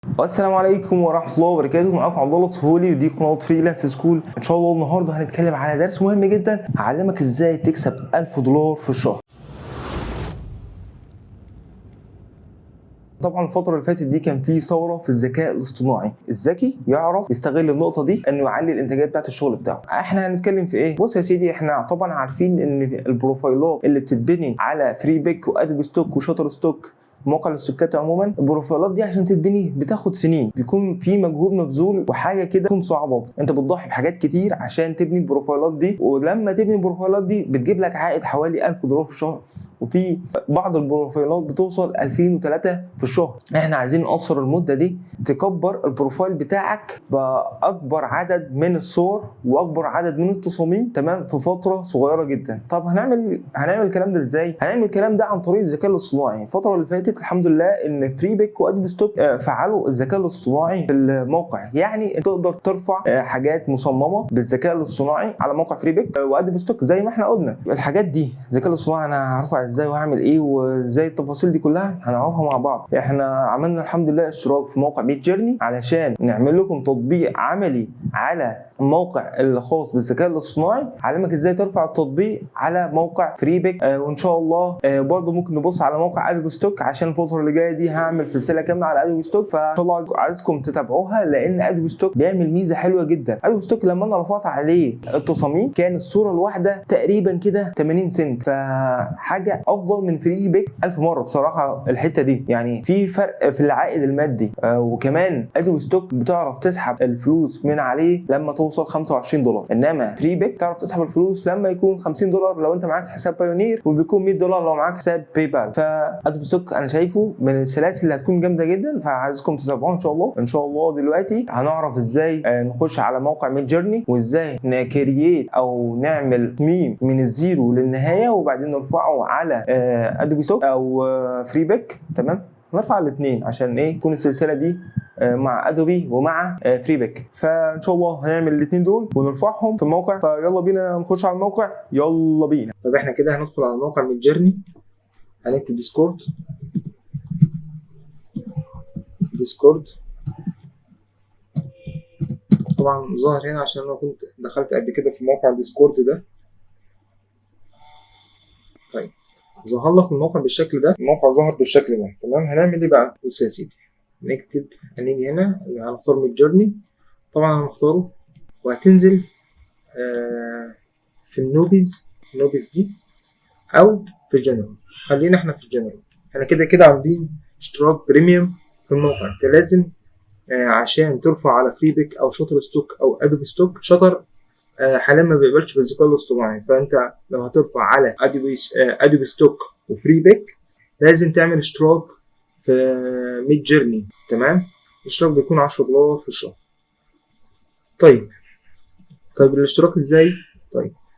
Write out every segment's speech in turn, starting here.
السلام عليكم ورحمه الله وبركاته. معاكم عبد الله السهولي ودي قناه فريلانس سكول. ان شاء الله النهارده هنتكلم على درس مهم جدا هعلمك ازاي تكسب $1000 في الشهر. طبعا الفترة اللي فاتت دي كان في ثورة في الذكاء الاصطناعي، الذكي يعرف يستغل النقطة دي انه يعلي الانتاجية بتاعت الشغل بتاعه. احنا هنتكلم في ايه؟ بص يا سيدي، احنا طبعا عارفين ان البروفايلات اللي بتتبني على فري بيك وادوبي ستوك وشاتر ستوك، مواقع الاستوكات عموما، البروفايلات دي عشان تتبني بتاخد سنين، بيكون في مجهود مبذول وحاجه كده تكون صعبه. انت بتضحي بحاجات كتير عشان تبني البروفايلات دي، ولما تبني البروفايلات دي بتجيب لك عائد حوالي $1000 في الشهر، وفي بعض البروفايلات بتوصل 2003 في الشهر. احنا عايزين نقصر المده دي، تكبر البروفايل بتاعك باكبر عدد من الصور واكبر عدد من التصاميم، تمام، في فتره صغيره جدا. طب هنعمل الكلام ده ازاي؟ هنعمل الكلام ده عن طريق الذكاء الاصطناعي. الفتره اللي فاتت الحمد لله ان فري بيك وادوبي ستوك فعلوا الذكاء الاصطناعي في الموقع، يعني تقدر ترفع حاجات مصممه بالذكاء الاصطناعي على موقع فري بيك وادوبي ستوك. زي ما احنا قلنا الحاجات دي الذكاء الاصطناعي انا هرفع ازاي وهعمل ايه وازاي، التفاصيل دي كلها هنعرفها مع بعض. احنا عملنا الحمد لله اشتراك في موقع ميد جيرني علشان نعمل لكم تطبيق عملي على الموقع الخاص بالذكاء الاصطناعي، علمك ازاي ترفع التطبيق على موقع فري بيك. وان شاء الله برضو ممكن نبص على موقع ادوبي ستوك، عشان الفتره اللي جايه دي هعمل سلسله كامله على ادوبي ستوك، فان شاء الله عايزكم تتابعوها، لان ادوبي ستوك بيعمل ميزه حلوه جدا. ادوبي ستوك لما انا رفعت عليه التصاميم كان الصوره الواحده تقريبا كده 80 سنت، فحاجه افضل من فري بيك 1000 مره بصراحه. الحته دي يعني في فرق في العائد المادي. وكمان ادوبي ستوك بتعرف تسحب الفلوس من عليه لما توصل $25، انما فري بيك تعرف تسحب الفلوس لما يكون $50 لو انت معاك حساب بايونير، وبيكون $100 لو معاك حساب باي بال. فادوبي ستوك انا شايفه من السلاسل اللي هتكون جامده جدا، فعايزكم تتابعوه ان شاء الله. ان شاء الله دلوقتي هنعرف ازاي نخش على موقع ميد جيرني، وازاي نكرييت او نعمل تصميم من الزيرو للنهايه، وبعدين نرفعه على ادوبي ستوك او فري بيك. تمام، نرفع الاثنين عشان ايه تكون السلسله دي مع ادوبي ومع فري بيك. فان شاء الله هنعمل الاثنين دول ونرفعهم في الموقع. فيلا بينا نخش على الموقع، يلا بينا. طب احنا كده هندخل على الموقع من جيرني، هنكتب ديسكورد. طبعا ظاهر هنا عشان انا كنت دخلت قبل كده في موقع ديسكورد ده. طيب ظهر لك الموقع بالشكل ده، الموقع ظهر بالشكل ده. تمام، هنعمل ايه بقى؟ بص يا سيدي، نكتب، هنيجي هنا هنختار ميد جيرني، طبعا هنختاره، وهتنزل في النوبيز دي، او في الجنرال. خلينا احنا في الجنرال، احنا كده كده عاملين اشتراك بريميوم في الموقع. انت لازم عشان ترفع على فري بيك او شاتر ستوك او ادوبي ستوك. شاتر حاليا ما بيقبلش بالذكاء الاصطناعي، فانت لو هترفع على ادوبي ستوك وفري بيك لازم تعمل اشتراك في ميد جيرني. تمام، الاشتراك بيكون $10 في الشهر. طيب الاشتراك ازاي؟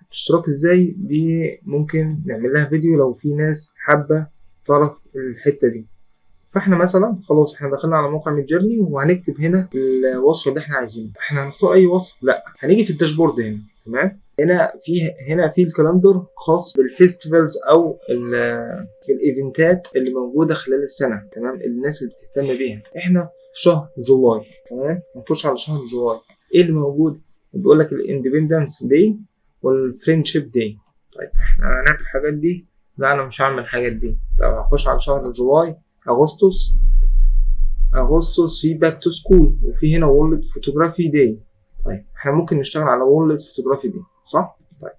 الاشتراك ازاي دي ممكن نعمل لها فيديو لو في ناس حابه تعرف الحته دي. فاحنا مثلا خلاص احنا دخلنا على موقع ميد جيرني، وهنكتب هنا الوصف اللي احنا عايزينه. احنا هنختار اي وصف؟ لا، هنيجي في الداشبورد هنا. تمام، هنا في الكالندر خاص بالفيستيفالز او الايفنتات اللي موجوده خلال السنه. تمام، الناس اللي بتهتم بيها. احنا في شهر جولاي. تمام، هنخش على شهر جولاي. ايه اللي موجود؟ بيقول لك الاندبندنس داي والفريندشيب داي. طيب احنا هنعمل الحاجات دي؟ لا انا مش هعمل الحاجات دي. طب هخش على شهر جولاي. اغسطس في باك تو سكول، وفي هنا وورلد فوتوغرافي داي. طيب احنا ممكن نشتغل على وورلد فوتوغرافي داي، صح؟ طيب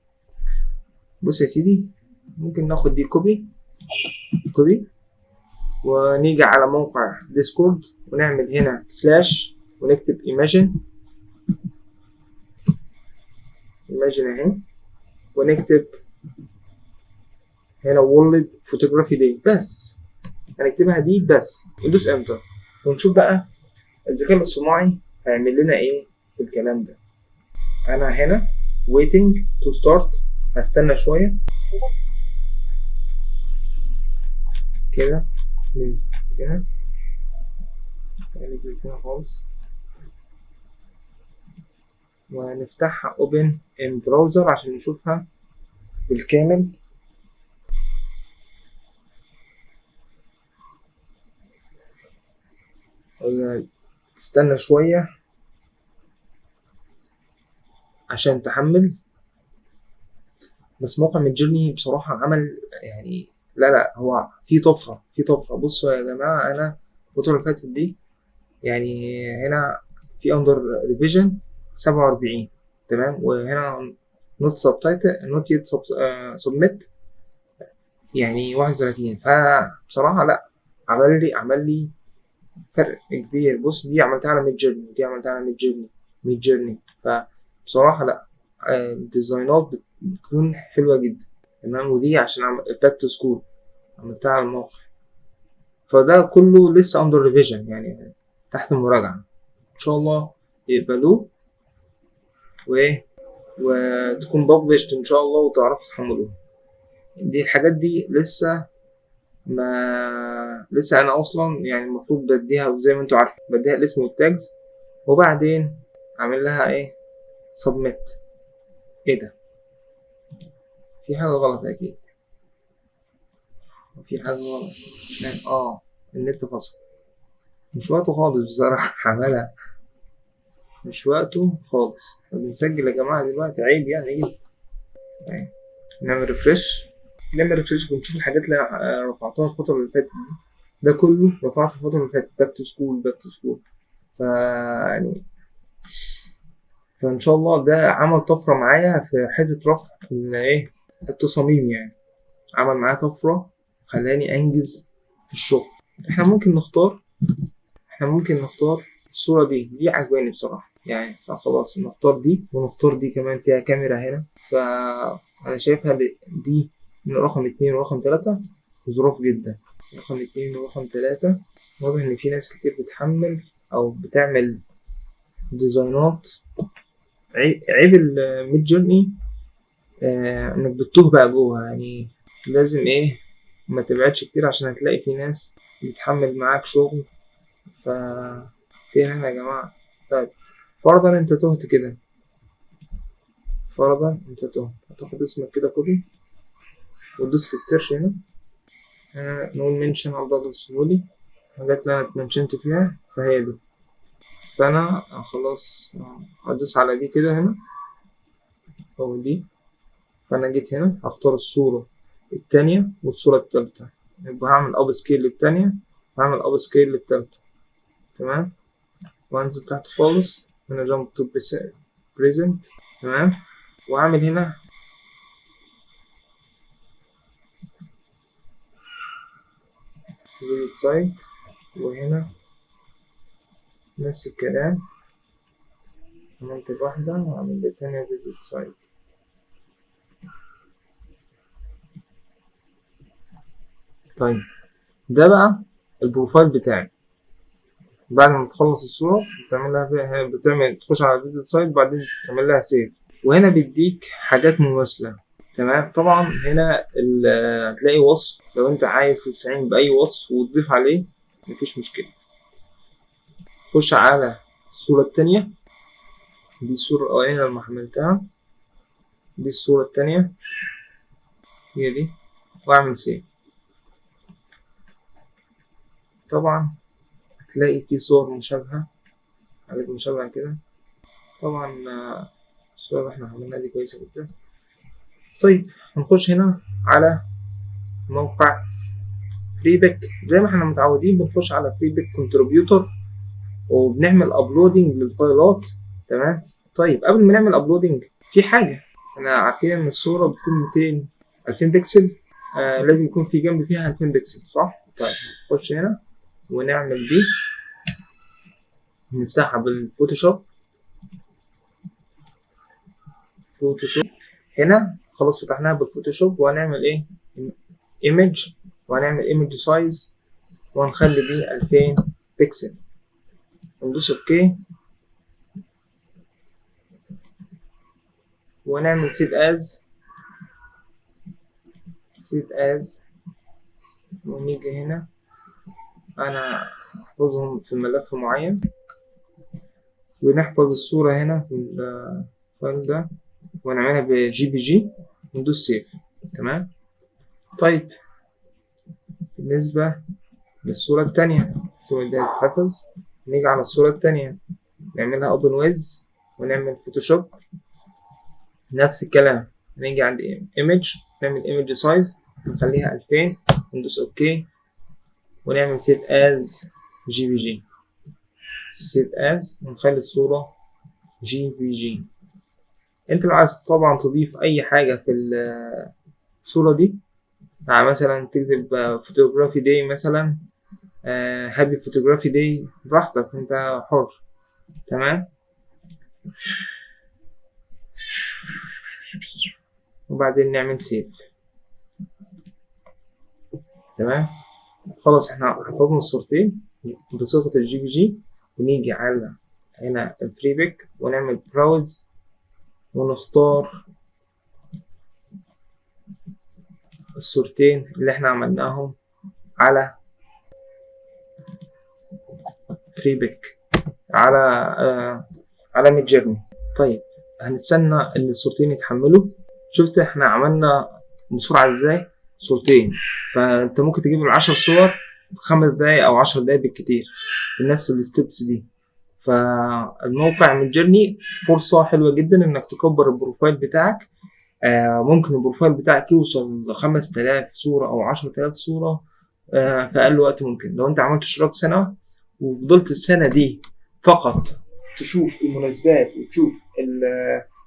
بص يا سيدي، ممكن ناخد دي كوبي ونيجي على موقع ديسكورد ونعمل هنا سلاش ونكتب ايماجين اهي، ونكتب هنا وورلد فوتوغرافي داي. بس هنكتبها دي بس، ندوس انتر ونشوف بقى الذكاء الاصطناعي هيعمل لنا ايه في الكلام ده. انا هنا waiting to start، هستنى شويه كده. ننزل هنا خالص، ونفتحها open in browser عشان نشوفها بالكامل. تستنى شوية عشان تحمل. بس موقع ميدجرني بصراحة عمل يعني لا هو في طفرة بصوا يا جماعة، أنا الفترة اللي فاتت دي يعني هنا في أندر ريفيجن 47 تمام، وهنا نوت سبتايتل نوت يت سبميت يعني 31. فبصراحة لا، عمل لي فرق كبير. بص دي عملتها على ميدجرني، دي عملتها على ميدجرني. فبصراحة لا، الديزاينات بتكون حلوة جدا تمام. ودي عشان باك تو سكول عملتها على الموقع، فده كله لسه اندر ريفيجن يعني تحت المراجعة. ان شاء الله يقبلوه وتكون ببلشت ان شاء الله وتعرفوا تحملوها. دي الحاجات دي لسه انا اصلا يعني المفروض بديها زي ما انتوا عارفين، بديها الاسم والتاجز وبعدين اعمل لها ايه سبميت. ايه ده، في حاجة غلط اكيد، في حاجة غلط يعني النت فصل. مش وقته خالص بصراحة عملها، مش وقته خالص. بنسجل يا جماعة دلوقتي، عيب يعني ايه. نعمل ريفرش ونشوف الحاجات اللي رفعتها الفترة اللي فاتت دي. ده كله رفعته الفترة اللي فاتت، باك تو سكول. يعني فإن شاء الله ده عمل طفرة معايا في حتة رفع التصاميم يعني. عمل معايا طفرة خلاني أنجز في الشغل. احنا ممكن نختار الصورة دي عجباني بصراحة يعني، فخلاص نختار دي ونختار دي كمان فيها كاميرا هنا. فأنا شايفها دي من رقم 2 ورقم 3 ظروف جدا. رقم 2 ورقم 3 واضح إن في ناس كتير بتحمل أو بتعمل ديزاينات. عيب الميد جورني إنك بتتوه بقى جوه يعني. لازم ما تبعدش كتير عشان هتلاقي في ناس بتحمل معاك شغل. فين هنا يا جماعة؟ طيب فرضا انت تهت كده، هتاخد اسمك كده كوبي وتدوس في السيرش هنا نقول منشن عبد الله السهولي، الحاجات اللي انا اتمنشنت فيها فهي دي. فانا خلاص هدوس على دي كده هنا او دي. فانا جيت هنا هختار الصورة التانية والصورة التالتة، يبقى هعمل اب سكيل للتانية وهعمل اب سكيل للتالتة تمام. وانزل تحت خالص هنا جامب تو بريزنت تمام. وأعمل هنا فيزيت سايت، وهنا نفس الكلام عملت واحدة وعملت التانية فيزيت سايت. طيب ده بقى البروفايل بتاعي. بعد ما تخلص الصورة تخش على فيزيت سايت وبعدين تعمل لها سيف، وهنا بيديك حاجات مماثلة تمام. طبعا هنا هتلاقي وصف لو انت عايز تستعين بأي وصف وتضيف عليه مفيش مشكلة. خش على الصورة التانية، دي الصورة الأولانية لما حملتها، دي الصورة التانية هي دي، وأعمل سيف. طبعا هتلاقي في صور مشابهة، حاجات مشابهة كده. طبعا الصورة اللي احنا عملناها دي كويسة جدا. طيب هنخش هنا على موقع فريبك زي ما احنا متعودين. بنخش على فريبك كونتريبيوتور وبنعمل ابلودنج للفايلات تمام. طيب قبل ما نعمل ابلودنج في حاجة، احنا عارفين ان الصورة بتكون 2000 بكسل، لازم يكون في جنب فيها 2000 بكسل صح؟ طيب نخش هنا ونعمل دي، نفتحها بالفوتوشوب. هنا خلاص فتحناها بالفوتوشوب، وهنعمل ايمج، وهنعمل ايمج سايز وهنخلي دي 2000 بكسل وندوس اوكي ونعمل سيف از ونيجي هنا انا احفظهم في ملف معين ونحفظ الصورة هنا في الفايل ده ونعملها بجي بي جي وندوس سيف تمام. طيب بالنسبة للصورة التانية الصورة دي هتتحفظ نيجي على الصورة التانية نعملها اوبن ويز ونعمل فوتوشوب، نفس الكلام. نيجي عند ايمج نعمل ايمج سايز نخليها 2000 وندوس اوكي ونعمل سيف از جي بي جي، سيف از ونخلي الصورة جي بي جي. انت لو عايز طبعا تضيف اي حاجة في الصورة دي، يعني مثلا تكتب فوتوغرافي داي مثلا، هابي فوتوغرافي داي، براحتك انت حر. تمام. وبعدين نعمل سيف. تمام. خلاص احنا حفظنا الصورتين بصيغة الجي بي جي، ونيجي على هنا الفري بيك ونعمل براوز ونختار الصورتين اللي احنا عملناهم على فري بيك على ميد جيرني. طيب هنستنى ان الصورتين يتحملوا. شفت احنا عملنا بسرعة ازاي صورتين، فانت ممكن تجيب ال10 صور في 5 دقايق او 10 دقايق بالكتير بنفس الستبس دي. فالموقع ميد جيرني فرصة حلوة جدا انك تكبر البروفايل بتاعك. ممكن البروفايل بتاعك يوصل ل5000 صورة او 10000 صورة في اقل وقت ممكن. لو انت عملت اشتراك سنة وفضلت السنة دي فقط تشوف المناسبات وتشوف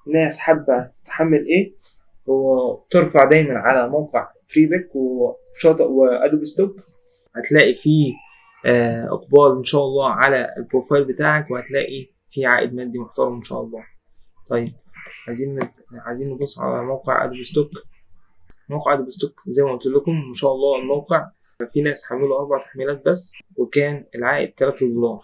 الناس حابة تحمل ايه، وترفع دايما على موقع فري بيك وادوبي ستوك، هتلاقي فيه اقبال ان شاء الله على البروفايل بتاعك، وهتلاقي فيه عائد مادي محترم ان شاء الله. طيب عايزين نبص على موقع ادوبي ستوك. موقع ادوبي ستوك زي ما قلت لكم ما شاء الله الموقع في ناس حملوا 4 تحميلات بس وكان العائد $3.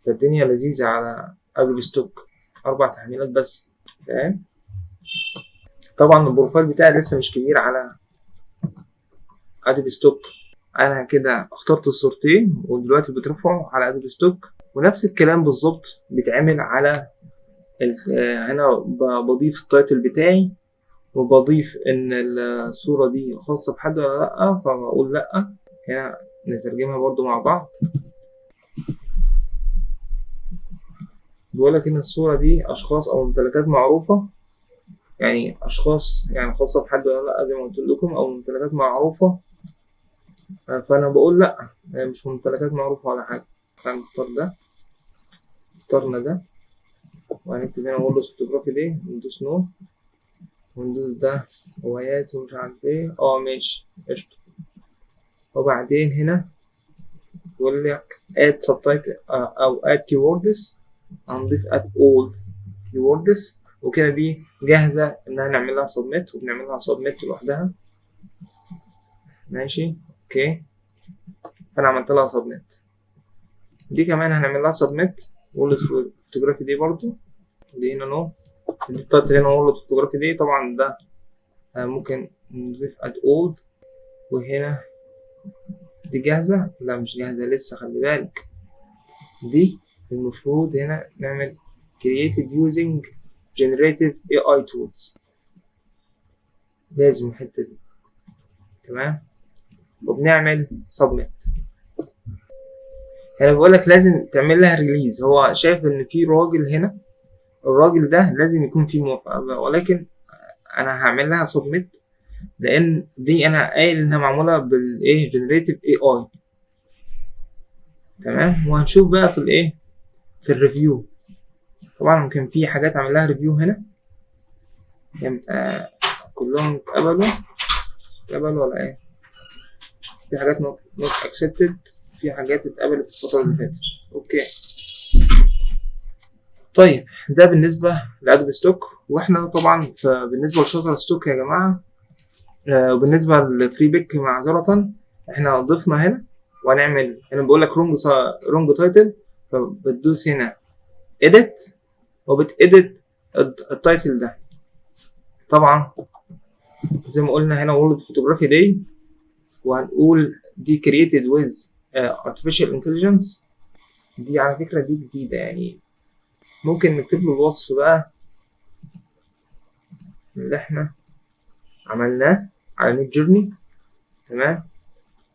فالدنيا لذيذة على ادوبي ستوك، 4 تحميلات بس. فاهم؟ طبعا البروفايل بتاعي لسه مش كبير على ادوبي ستوك. انا كده اخترت الصورتين ودلوقتي بترفعوا على ادوبي ستوك، ونفس الكلام بالظبط بيتعمل على هنا بضيف التايتل بتاعي وبضيف ان الصورة دي خاصة بحد ولا لأ، فبقول لأ. هنا نترجمها برضو مع بعض. بيقولك ان الصورة دي اشخاص او ممتلكات معروفة، يعني اشخاص يعني خاصة بحد ولا لأ زي ما قلت لكم، او ممتلكات معروفة. فانا بقول لأ، مش ممتلكات معروفة ولا حاجة. هنختار ده، اخترنا ده، وهنكتب هنا وورلد فوتوغرافي دي، ندوس نو وندوس ده هوايات ومش عارف ايه. ماشي قشطة. وبعدين هنا يقول لك add subtitle او add keywords، هنضيف add all keywords، وكده دي جاهزة انها نعملها submit، وبنعملها submit لوحدها. ماشي اوكي. فانا عملت لها submit. دي كمان هنعمل لها submit وورلد فوتوغرافي دي برضو. دي هنا نو، دي التايتل هنا وورلد فوتوغرافي دي. طبعا ده ممكن نضيف add all. وهنا دي جاهزة؟ لا مش جاهزة لسه، خلي بالك. دي المفروض هنا نعمل created using generative AI tools، لازم الحتة دي. تمام. وبنعمل submit. هنا بقولك لازم تعمل لها ريليز. هو شايف ان في راجل هنا، الراجل ده لازم يكون فيه موافقة، ولكن انا هعمل لها submit لان دي انا قايل انها معمولة بالايه generative AI. تمام. وهنشوف بقى في الايه في الريفيو. طبعا ممكن في حاجات اعمل لها ريفيو هنا، يعني كلهم اتقبلوا ولا ايه؟ في حاجات not accepted، في حاجات اتقبلت الفترة اللي فاتت. اوكي. طيب ده بالنسبة لأدوبي ستوك. واحنا طبعا بالنسبة لشاتر ستوك يا جماعة، وبالنسبة للفري بيك معذرة، احنا ضفنا هنا وهنعمل هنا بقول لك رونج تايتل، فبتدوس هنا edit وبتedit التايتل ده. طبعا زي ما قلنا هنا وورلد فوتوغرافي داي، وهنقول دي created with artificial intelligence. دي على فكرة دي جديدة، يعني ممكن نكتب له الوصف بقى اللي احنا عملناه على ميد جيرني. تمام.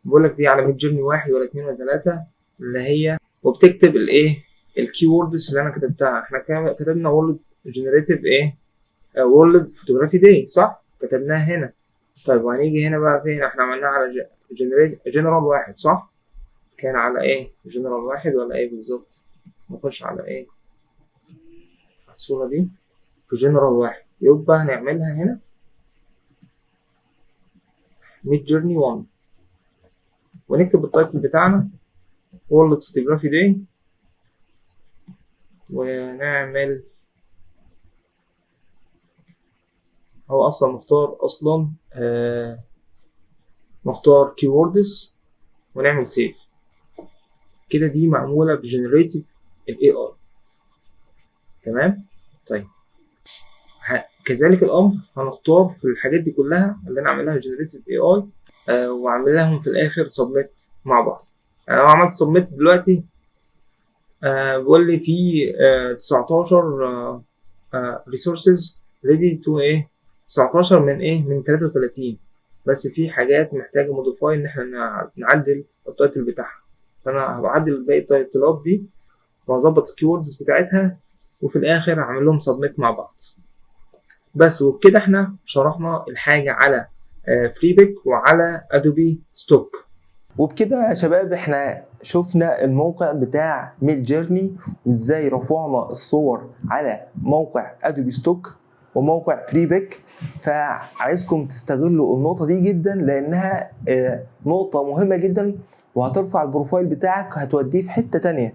بقول لك دي على ميد جيرني 1 ولا 2 ولا 3، اللي هي وبتكتب الايه الكي ووردز اللي انا كتبتها. احنا كتبنا وورلد جنريتيف ايه وورلد فوتوغرافي داي صح، كتبناها هنا. طيب وهنيجي هنا بقى فين؟ احنا عملناها على جنرال واحد صح، كان على ايه جنرال واحد ولا ايه بالظبط؟ نخش على ايه على الصورة دي في جنرال واحد، يبقى هنعملها هنا ميد جيرني 1 ونكتب التايتل بتاعنا وورلد فوتوغرافي داي، ونعمل هو اصلا مختار keywords ونعمل سيف كده. دي معمولة بجنريتيف الاي اي تمام. طيب كذلك الامر هنختار في الحاجات دي كلها اللي انا عاملها جنريتيف اي اي واعمل لهم في الاخر سبميت مع بعض. انا عملت سبميت دلوقتي بيقول لي في 19 ريسورسز ريدي تو ايه 19 من 33، بس في حاجات محتاجه موديفاي ان احنا نعدل التايتل بتاعها. فانا هبعدل باقي التايتلات دي وهظبط الكيوردز بتاعتها وفي الاخر هعمل لهم سبميت مع بعض بس. وبكده احنا شرحنا الحاجه على فريبيك وعلى ادوبي ستوك. وبكده يا شباب احنا شفنا الموقع بتاع ميد جيرني وازاي رفعنا الصور على موقع ادوبي ستوك وموقع فريبيك. فعايزكم تستغلوا النقطة دي جدا لانها نقطة مهمة جدا وهترفع البروفايل بتاعك، هتوديه في حتة تانية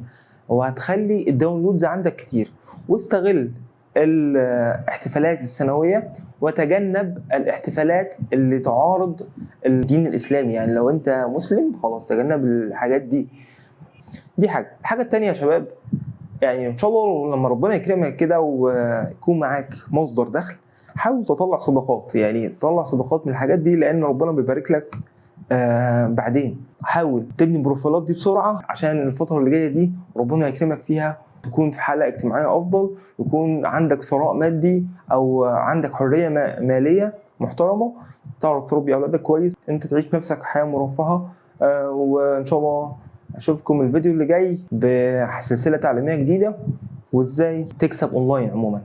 وهتخلي الداونلودز عندك كتير. واستغل الاحتفالات السنوية وتجنب الاحتفالات اللي تعارض الدين الإسلامي. يعني لو أنت مسلم خلاص تجنب الحاجات دي. دي الحاجة التانية يا شباب، يعني إن شاء الله لما ربنا يكرمك كده ويكون معاك مصدر دخل حاول تطلع صدقات، يعني تطلع صدقات من الحاجات دي لأن ربنا بيبارك لك بعدين. حاول تبني بروفايلات دي بسرعة عشان الفترة اللي جاية دي ربنا يكرمك فيها تكون في حالة اجتماعية أفضل، يكون عندك ثراء مادي أو عندك حرية مالية محترمة، تعرف تربي أولادك كويس، أنت تعيش نفسك حياة مرفهة. وإن شاء الله أشوفكم الفيديو اللي جاي بسلسلة تعليمية جديدة وإزاي تكسب أونلاين عموما.